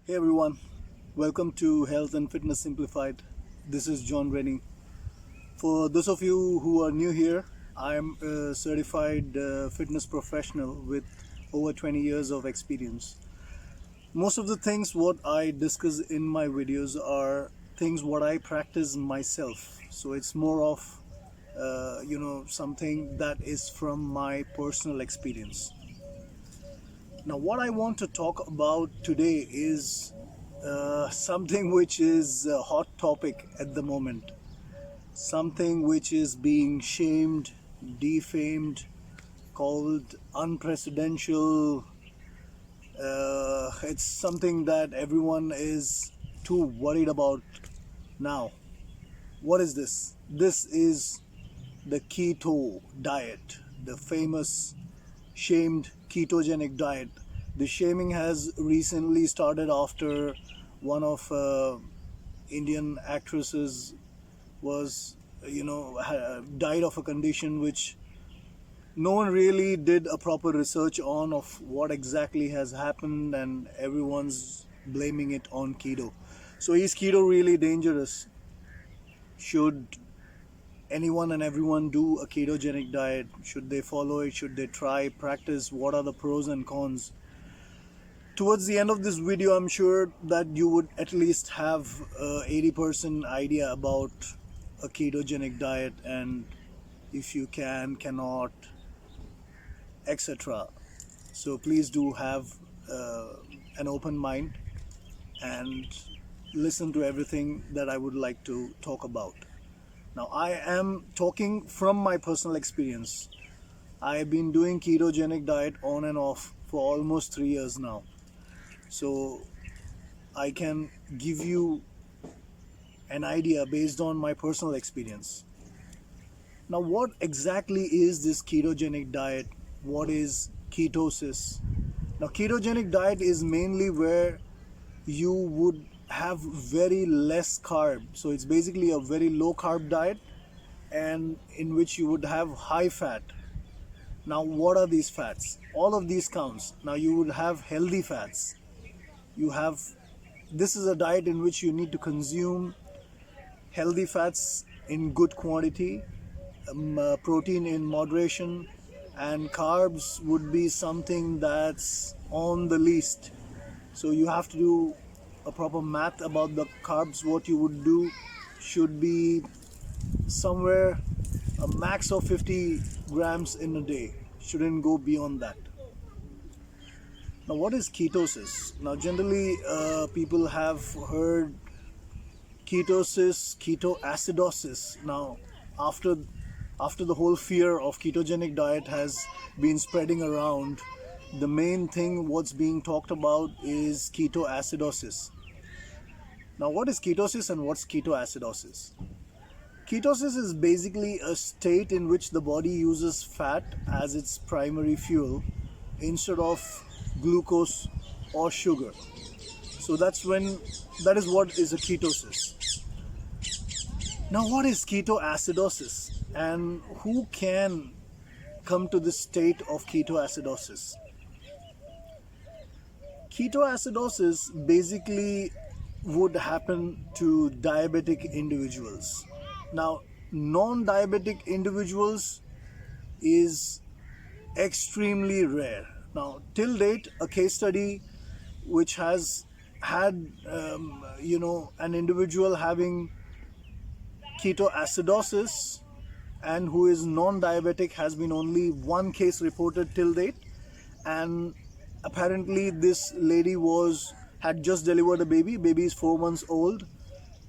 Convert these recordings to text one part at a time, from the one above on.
Hey everyone, welcome to Health and Fitness Simplified. This is John Rennie. For those of you who are new here, I am a certified fitness professional with over 20 years of experience. Most of the things what I discuss in my videos are things what I practice myself. So it's more of something that is from my personal experience. Now, what I want to talk about today is something which is a hot topic at the moment, something which is being shamed, defamed, called unprecedented. It's something that everyone is too worried about now. What is this? This is the keto diet, the famous shamed ketogenic diet. The shaming has recently started after one of Indian actresses was, died of a condition which no one really did a proper research on of what exactly has happened, and everyone's blaming it on keto. So is keto really dangerous? Should anyone and everyone do a ketogenic diet? Should they follow it? Should they try practice? What are the pros and cons? Towards the end of this video, I'm sure that you would at least have 80% idea about a ketogenic diet and if you cannot, etc. So please do have an open mind and listen to everything that I would like to talk about. Now, I am talking from my personal experience. I have been doing ketogenic diet on and off for almost 3 years now. So I can give you an idea based on my personal experience. Now, what exactly is this ketogenic diet? What is ketosis? Now, ketogenic diet is mainly where you would have very less carb. So it's basically a very low carb diet, and in which you would have high fat. Now, what are these fats? All of these counts. Now, you would have healthy fats. This is a diet in which you need to consume healthy fats in good quantity, protein in moderation, and carbs would be something that's on the least. So you have to do a proper math about the carbs. What you would do should be somewhere a max of 50 grams in a day. Shouldn't go beyond that. Now, what is ketosis? Now, generally people have heard ketosis, ketoacidosis. Now, after the whole fear of ketogenic diet has been spreading around, the main thing what's being talked about is ketoacidosis. Now, what is ketosis and what's ketoacidosis? Ketosis is basically a state in which the body uses fat as its primary fuel instead of glucose or sugar. So that is what is a ketosis. Now, what is ketoacidosis and who can come to this state of ketoacidosis? Ketoacidosis basically would happen to diabetic individuals. Now, non-diabetic individuals is extremely rare. Now, till date, a case study which has had an individual having ketoacidosis and who is non-diabetic has been only one case reported till date, and apparently this lady had just delivered a baby. Baby is 4 months old,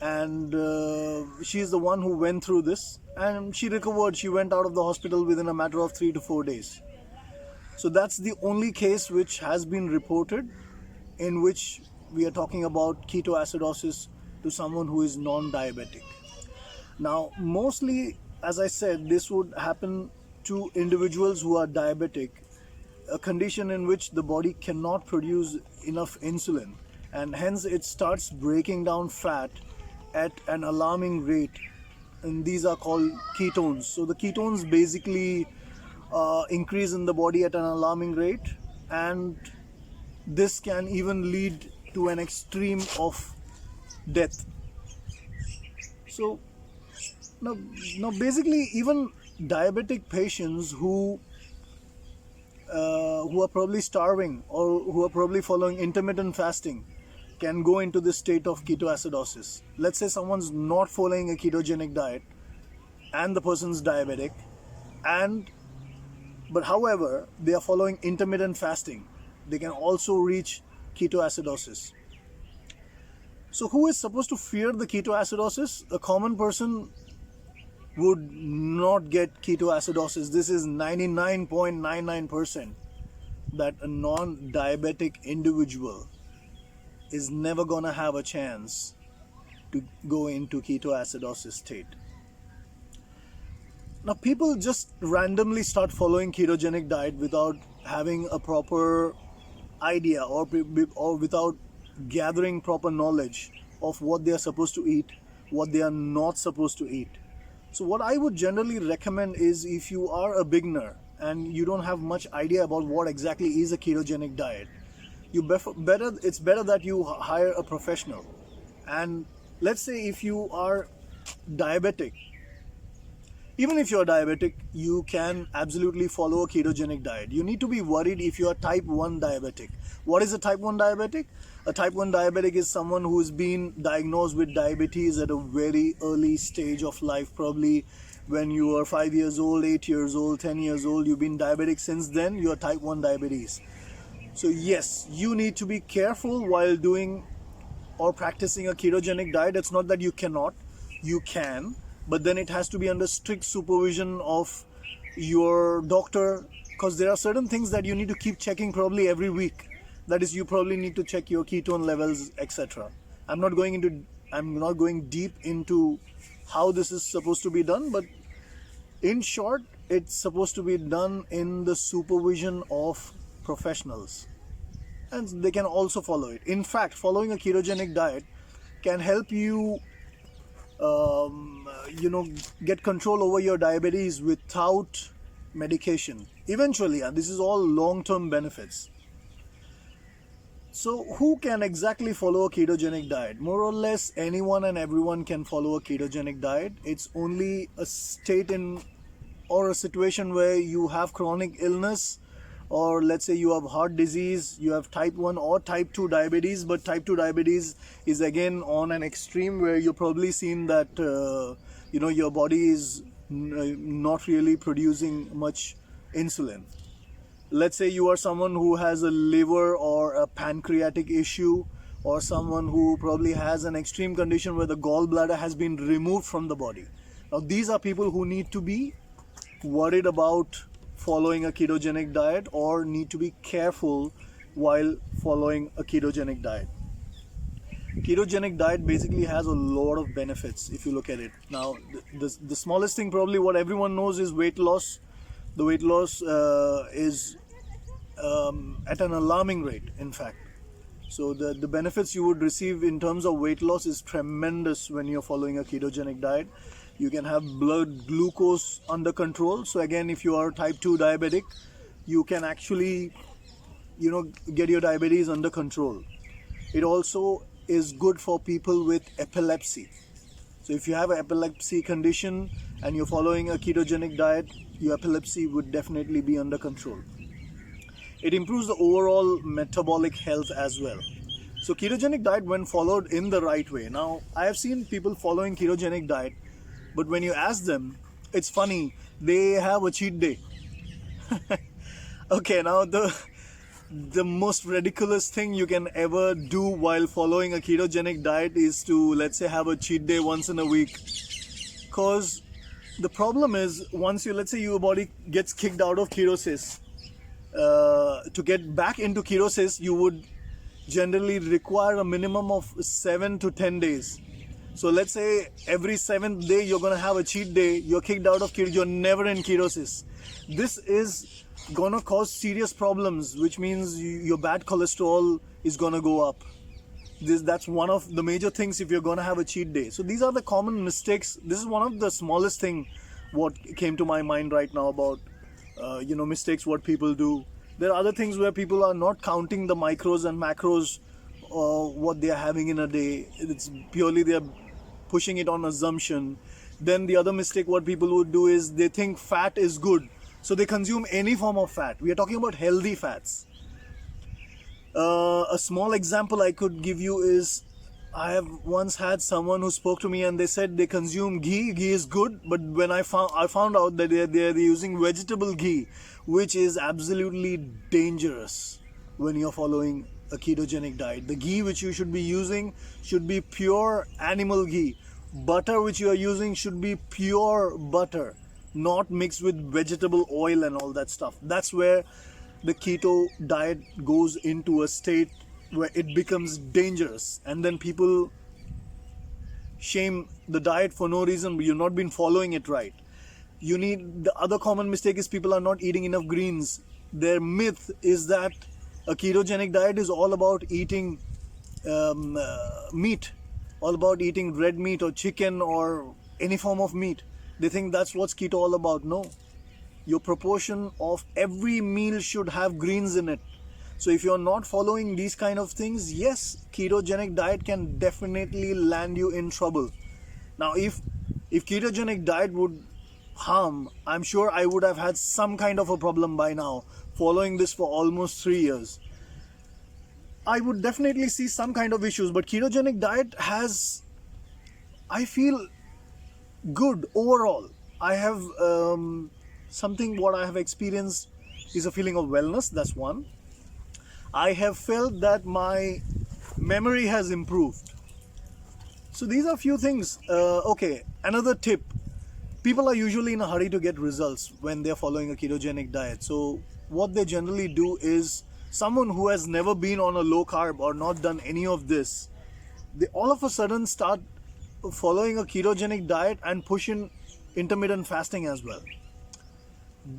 and she is the one who went through this, and she recovered. She went out of the hospital within a matter of 3 to 4 days. So that's the only case which has been reported in which we are talking about ketoacidosis to someone who is non-diabetic. Now, mostly, as I said, this would happen to individuals who are diabetic, a condition in which the body cannot produce enough insulin, and hence it starts breaking down fat at an alarming rate, and these are called ketones. So the ketones basically increase in the body at an alarming rate, and this can even lead to an extreme of death. So now basically even diabetic patients who are probably starving or who are probably following intermittent fasting can go into this state of ketoacidosis. Let's say someone's not following a ketogenic diet and the person's diabetic, but however they are following intermittent fasting, they can also reach ketoacidosis. So who is supposed to fear the ketoacidosis? A common person would not get ketoacidosis. This is 99.99% that a non-diabetic individual is never gonna have a chance to go into ketoacidosis state. Now people just randomly start following ketogenic diet without having a proper idea or without gathering proper knowledge of what they are supposed to eat, what they are not supposed to eat. So what I would generally recommend is, if you are a beginner and you don't have much idea about what exactly is a ketogenic diet, it's better that you hire a professional. And let's say if you are diabetic, even if you're diabetic, you can absolutely follow a ketogenic diet. You need to be worried if you are type 1 diabetic. What is a type 1 diabetic? A type 1 diabetic is someone who's been diagnosed with diabetes at a very early stage of life, probably when you are 5 years old, 8 years old, 10 years old. You've been diabetic since then, you're type 1 diabetes. So yes, you need to be careful while doing or practicing a ketogenic diet. It's not that you cannot, you can, but then it has to be under strict supervision of your doctor, because there are certain things that you need to keep checking probably every week. That is, you probably need to check your ketone levels, etc. I'm not going deep into how this is supposed to be done, but in short, it's supposed to be done in the supervision of professionals, and they can also follow it. In fact, following a ketogenic diet can help you get control over your diabetes without medication eventually, and this is all long-term benefits. So who can exactly follow a ketogenic diet? More or less anyone and everyone can follow a ketogenic diet. It's only a state or a situation where you have chronic illness, or let's say you have heart disease, you have type 1 or type 2 diabetes, but type 2 diabetes is again on an extreme where you've probably seen that your body is not really producing much insulin. Let's say you are someone who has a liver or a pancreatic issue, or someone who probably has an extreme condition where the gallbladder has been removed from the body. Now these are people who need to be worried about following a ketogenic diet, or need to be careful while following a ketogenic diet. Ketogenic diet basically has a lot of benefits if you look at it. Now the smallest thing probably what everyone knows is weight loss. The weight loss is at an alarming rate, in fact. So the benefits you would receive in terms of weight loss is tremendous when you're following a ketogenic diet. You can have blood glucose under control. So again, if you are type 2 diabetic, you can actually get your diabetes under control. It also is good for people with epilepsy. So if you have an epilepsy condition and you're following a ketogenic diet, your epilepsy would definitely be under control. It improves the overall metabolic health as well. So ketogenic diet, when followed in the right way. Now I have seen people following ketogenic diet, but when you ask them, it's funny, they have a cheat day. Okay, now the most ridiculous thing you can ever do while following a ketogenic diet is to, let's say, have a cheat day once in a week. Because the problem is, once let's say your body gets kicked out of ketosis, to get back into ketosis, you would generally require a minimum of 7 to 10 days. So let's say every 7th day you're going to have a cheat day, you're kicked out of keto, you're never in ketosis. This is going to cause serious problems, which means your bad cholesterol is going to go up. That's one of the major things if you're going to have a cheat day. So these are the common mistakes. This is one of the smallest thing what came to my mind right now about mistakes what people do. There are other things where people are not counting the micros and macros what they are having in a day. It's purely they are pushing it on assumption. Then the other mistake what people would do is they think fat is good, so they consume any form of fat. We are talking about healthy fats. A small example I could give you is, I have once had someone who spoke to me and they said they consume ghee. Ghee is good, but when I found out that they're using vegetable ghee, which is absolutely dangerous when you're following a ketogenic diet. The ghee which you should be using should be pure animal ghee. Butter which you are using should be pure butter, not mixed with vegetable oil and all that stuff. That's where the keto diet goes into a state where it becomes dangerous, and then people shame the diet for no reason, but you've not been following it right. The other common mistake is people are not eating enough greens. Their myth is that a ketogenic diet is all about eating meat, all about eating red meat or chicken or any form of meat. They think that's what's keto all about. No. Your proportion of every meal should have greens in it. So if you're not following these kind of things, yes, ketogenic diet can definitely land you in trouble. Now, if ketogenic diet would harm, I'm sure I would have had some kind of a problem by now, following this for almost 3 years. I would definitely see some kind of issues, but ketogenic diet has, I feel, good overall. I have what I have experienced is a feeling of wellness. That's one. I have felt that my memory has improved. So these are a few things. Okay, another tip. People are usually in a hurry to get results when they're following a ketogenic diet. So what they generally do is, someone who has never been on a low carb or not done any of this, they all of a sudden start following a ketogenic diet and push in intermittent fasting as well.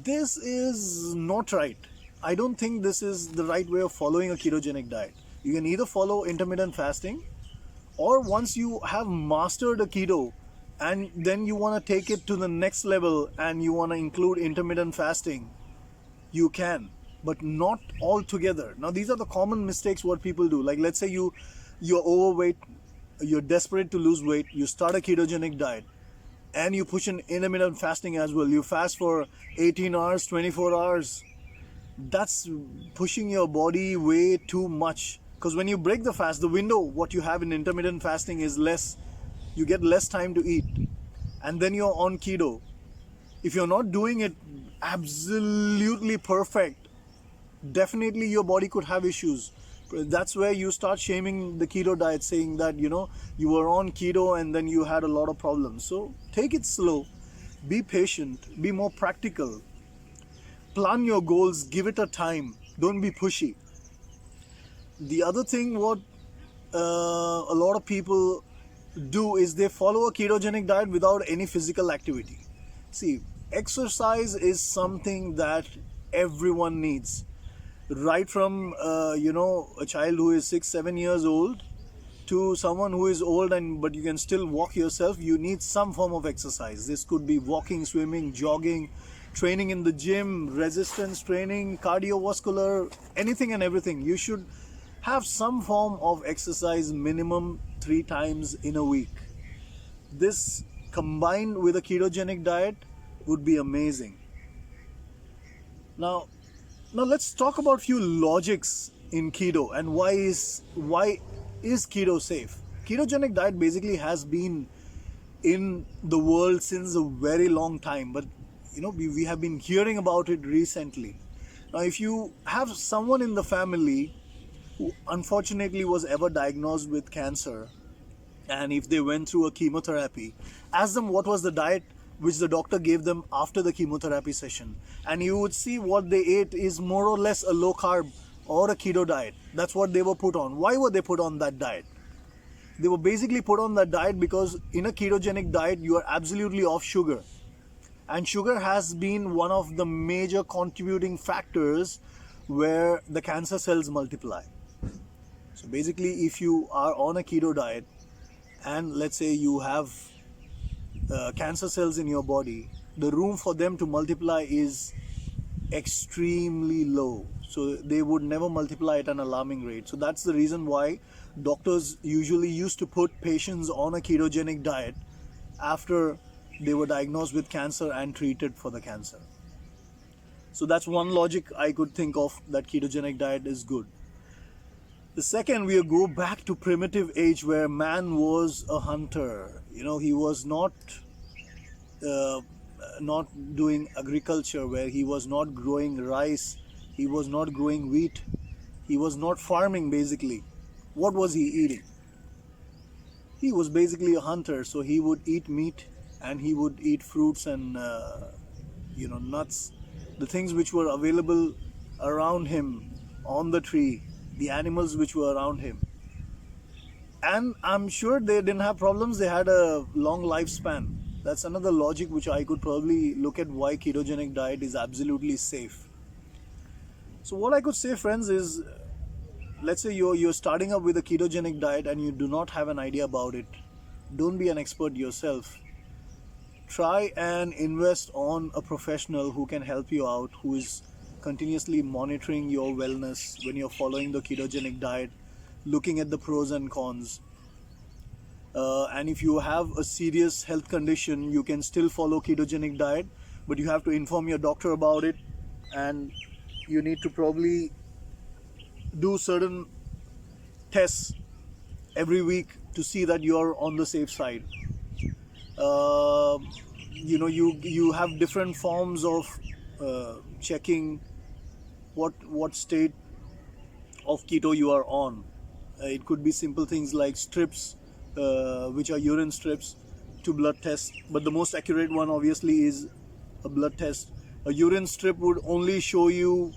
This is not right. I don't think this is the right way of following a ketogenic diet. You can either follow intermittent fasting, or once you have mastered a keto and then you want to take it to the next level and you want to include intermittent fasting, you can, but not all together. Now, these are the common mistakes what people do. Like, let's say you're overweight, you're desperate to lose weight, you start a ketogenic diet and you push in intermittent fasting as well. You fast for 18 hours, 24 hours. That's pushing your body way too much, because when you break the fast, the window what you have in intermittent fasting is less. You get less time to eat, and then you're on keto. If you're not doing it absolutely perfect, definitely your body could have issues. That's where you start shaming the keto diet, saying that you were on keto and then you had a lot of problems. So take it slow, be patient, be more practical. Plan your goals, give it a time, don't be pushy. The other thing what a lot of people do is they follow a ketogenic diet without any physical activity. See, exercise is something that everyone needs, right from a child who is 6-7 years old to someone who is old but you can still walk yourself. You need some form of exercise. This could be walking, swimming, jogging, training in the gym, resistance training, cardiovascular, anything and everything. You should have some form of exercise minimum 3 times in a week. This combined with a ketogenic diet would be amazing. Now let's talk about few logics in keto and why is keto safe. Ketogenic diet basically has been in the world since a very long time, but we have been hearing about it recently. Now, if you have someone in the family who unfortunately was ever diagnosed with cancer, and if they went through a chemotherapy, ask them what was the diet which the doctor gave them after the chemotherapy session, and you would see what they ate is more or less a low carb or a keto diet. That's what they were put on. Why were they put on that diet? They were basically put on that diet because in a ketogenic diet you are absolutely off sugar, and sugar has been one of the major contributing factors where the cancer cells multiply. So basically, if you are on a keto diet and let's say you have cancer cells in your body, the room for them to multiply is extremely low. So they would never multiply at an alarming rate. So that's the reason why doctors usually used to put patients on a ketogenic diet after they were diagnosed with cancer and treated for the cancer. So that's one logic I could think of, that ketogenic diet is good. The second, we go back to primitive age where man was a hunter. He was not doing agriculture, where he was not growing rice, he was not growing wheat, he was not farming basically. What was he eating? He was basically a hunter, so he would eat meat and he would eat fruits and nuts, the things which were available around him on the tree, the animals which were around him. And I'm sure they didn't have problems, they had a long lifespan. That's another logic which I could probably look at why ketogenic diet is absolutely safe. So what I could say, friends, is, let's say you're starting up with a ketogenic diet and you do not have an idea about it. Don't be an expert yourself. Try and invest on a professional who can help you out, who is continuously monitoring your wellness when you're following the ketogenic diet, looking at the pros and cons. And if you have a serious health condition, you can still follow ketogenic diet, but you have to inform your doctor about it, and you need to probably do certain tests every week to see that you're on the safe side. You have different forms of checking what state of keto you are on. It could be simple things like strips, which are urine strips, to blood tests, but the most accurate one obviously is a blood test. A urine strip would only show you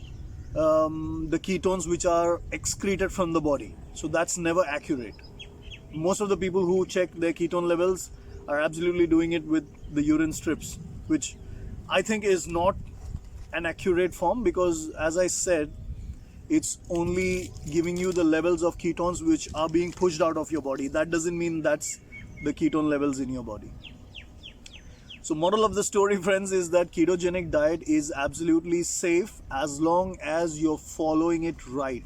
the ketones which are excreted from the body, so that's never accurate. Most of the people who check their ketone levels are absolutely doing it with the urine strips, which I think is not an accurate form, because as I said, it's only giving you the levels of ketones which are being pushed out of your body. That doesn't mean that's the ketone levels in your body. So moral of the story, friends, is that ketogenic diet is absolutely safe as long as you're following it right.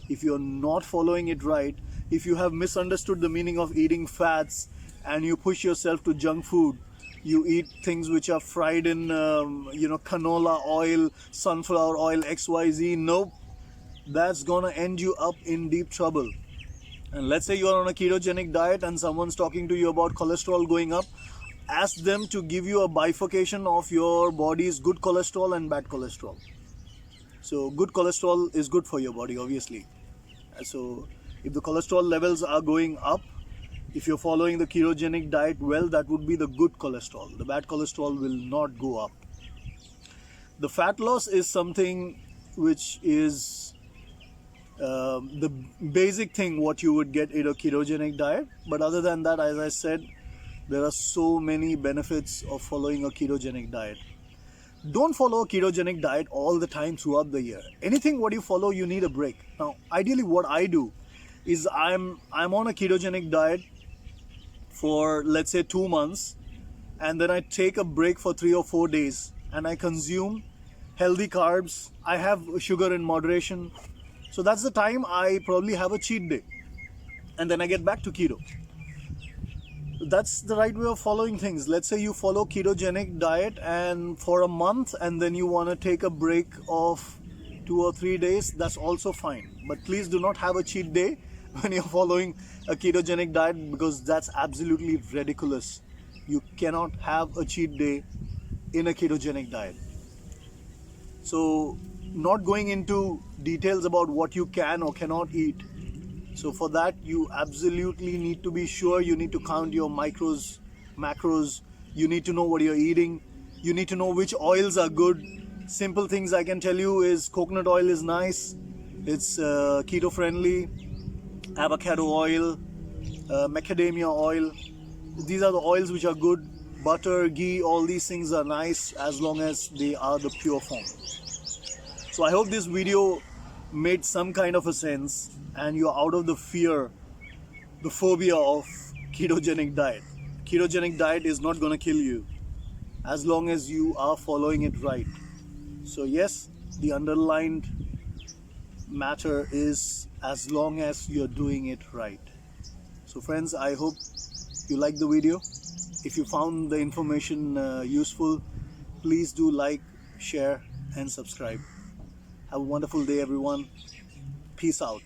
If you're not following it right, if you have misunderstood the meaning of eating fats and you push yourself to junk food, you eat things which are fried in canola oil, sunflower oil, XYZ, nope, that's gonna end you up in deep trouble. And let's say you're on a ketogenic diet and someone's talking to you about cholesterol going up, ask them to give you a bifurcation of your body's good cholesterol and bad cholesterol. So good cholesterol is good for your body, obviously. So if the cholesterol levels are going up, if you're following the ketogenic diet well, that would be the good cholesterol. The bad cholesterol will not go up. The fat loss is something which is the basic thing what you would get in a ketogenic diet. But other than that, as I said, there are so many benefits of following a ketogenic diet. Don't follow a ketogenic diet all the time throughout the year. Anything what you follow, you need a break. Now, ideally what I do is I'm on a ketogenic diet for, let's say, 2 months, and then I take a break for 3 or 4 days and I consume healthy carbs. I have sugar in moderation. So that's the time I probably have a cheat day, and then I get back to keto. That's the right way of following things. Let's say you follow ketogenic diet and for a month, and then you want to take a break of 2 or 3 days, that's also fine. But please do not have a cheat day when you're following a ketogenic diet, because that's absolutely ridiculous. You cannot have a cheat day in a ketogenic diet. So, not going into details about what you can or cannot eat. So for that, you absolutely need to be sure. You need to count your macros. You need to know what you're eating. You need to know which oils are good. Simple things I can tell you is coconut oil is nice. It's keto friendly. Avocado oil, macadamia oil. These are the oils which are good. Butter, ghee, all these things are nice as long as they are the pure form. So I hope this video made some kind of a sense and you're out of the phobia of ketogenic diet. Ketogenic diet is not going to kill you as long as you are following it right. So yes, the underlined matter is as long as you're doing it right. So friends, I hope you like the video. If you found the information useful, please do like, share and subscribe. Have a wonderful day everyone. Peace out.